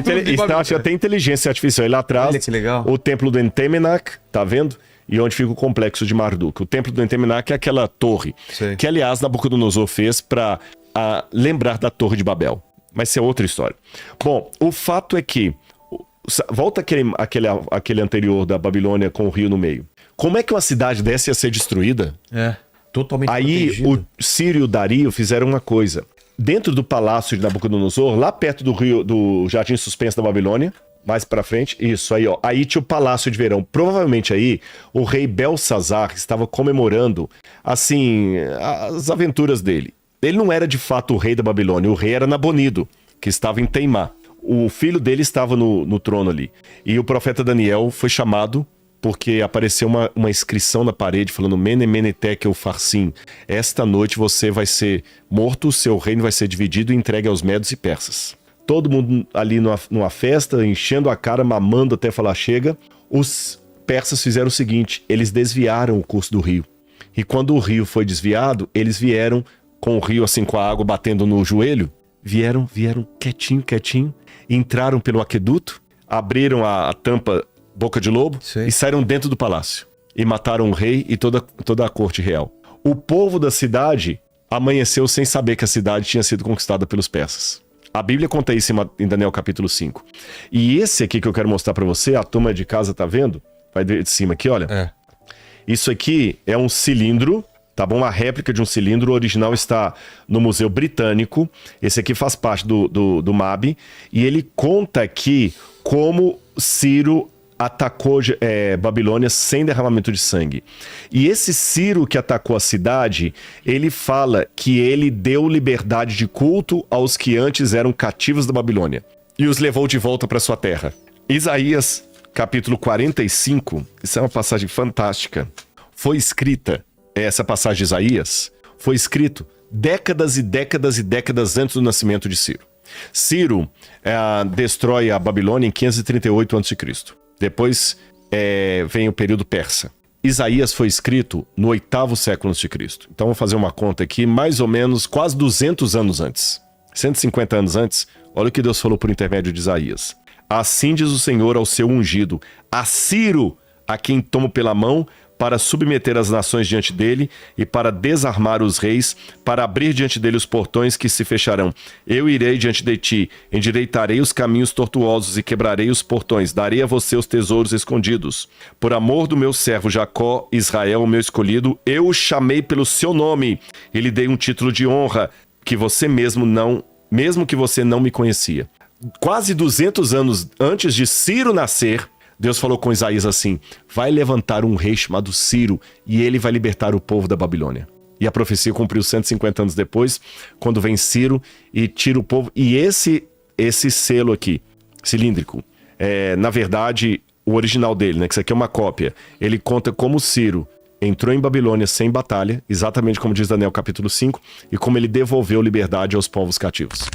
Speaker 1: tem inteligência artificial. Aí lá atrás,
Speaker 3: olha que legal.
Speaker 1: O templo do Entemenac, tá vendo? E onde fica o complexo de Marduk. O templo do Entemenac é aquela torre, que aliás Nabucodonosor fez para lembrar da Torre de Babel. Mas isso é outra história. Bom, o fato é que volta aquele anterior da Babilônia com o rio no meio. Como é que uma cidade dessa ia ser destruída?
Speaker 3: Totalmente
Speaker 1: Aí
Speaker 3: protegida.
Speaker 1: o Ciro e o Dario fizeram uma coisa. Dentro do palácio de Nabucodonosor, lá perto do Jardim Suspenso da Babilônia, mais pra frente, isso aí, ó. Aí tinha o Palácio de Verão. Provavelmente aí o rei Belsazar estava comemorando, assim, as aventuras dele. Ele não era de fato o rei da Babilônia, o rei era Nabonido, que estava em Teimá. O filho dele estava no trono ali. E o profeta Daniel foi chamado porque apareceu uma inscrição na parede falando Mene Mene Tekel Farsim. Esta noite você vai ser morto, seu reino vai ser dividido e entregue aos medos e persas. Todo mundo ali numa festa, enchendo a cara, mamando até falar chega. Os persas fizeram o seguinte, eles desviaram o curso do rio. E quando o rio foi desviado, eles vieram com o rio assim, com a água batendo no joelho, vieram quietinho, entraram pelo aqueduto, abriram a tampa boca de lobo e saíram dentro do palácio. E mataram o rei e toda a corte real. O povo da cidade amanheceu sem saber que a cidade tinha sido conquistada pelos persas. A Bíblia conta isso em Daniel capítulo 5. E esse aqui que eu quero mostrar pra você, a turma de casa tá vendo? Vai de cima aqui, olha. Isso aqui é um cilindro, tá bom? A réplica de um cilindro, o original está no Museu Britânico. Esse aqui faz parte do MAB. E ele conta aqui como Ciro atacou Babilônia sem derramamento de sangue. E esse Ciro que atacou a cidade, ele fala que ele deu liberdade de culto aos que antes eram cativos da Babilônia e os levou de volta para sua terra. Isaías, capítulo 45, isso é uma passagem fantástica. Foi escrita, essa passagem de Isaías, foi escrito décadas e décadas e décadas antes do nascimento de Ciro. Ciro destrói a Babilônia em 538 a.C. Depois vem o período persa. Isaías foi escrito no 8º século a.C. Então vamos fazer uma conta aqui, mais ou menos quase 200 anos antes. 150 anos antes, olha o que Deus falou por intermédio de Isaías. Assim diz o Senhor ao seu ungido, a Ciro, a quem tomo pela mão, para submeter as nações diante dele e para desarmar os reis, para abrir diante dele os portões que se fecharão. Eu irei diante de ti, endireitarei os caminhos tortuosos e quebrarei os portões, darei a você os tesouros escondidos. Por amor do meu servo Jacó, Israel, o meu escolhido, eu o chamei pelo seu nome e lhe dei um título de honra que você mesmo que você não me conhecia. Quase 200 anos antes de Ciro nascer, Deus falou com Isaías assim: vai levantar um rei chamado Ciro e ele vai libertar o povo da Babilônia. E a profecia cumpriu 150 anos depois, quando vem Ciro e tira o povo. E esse selo aqui, cilíndrico, na verdade, o original dele, né, que isso aqui é uma cópia, ele conta como Ciro entrou em Babilônia sem batalha, exatamente como diz Daniel capítulo 5, e como ele devolveu liberdade aos povos cativos.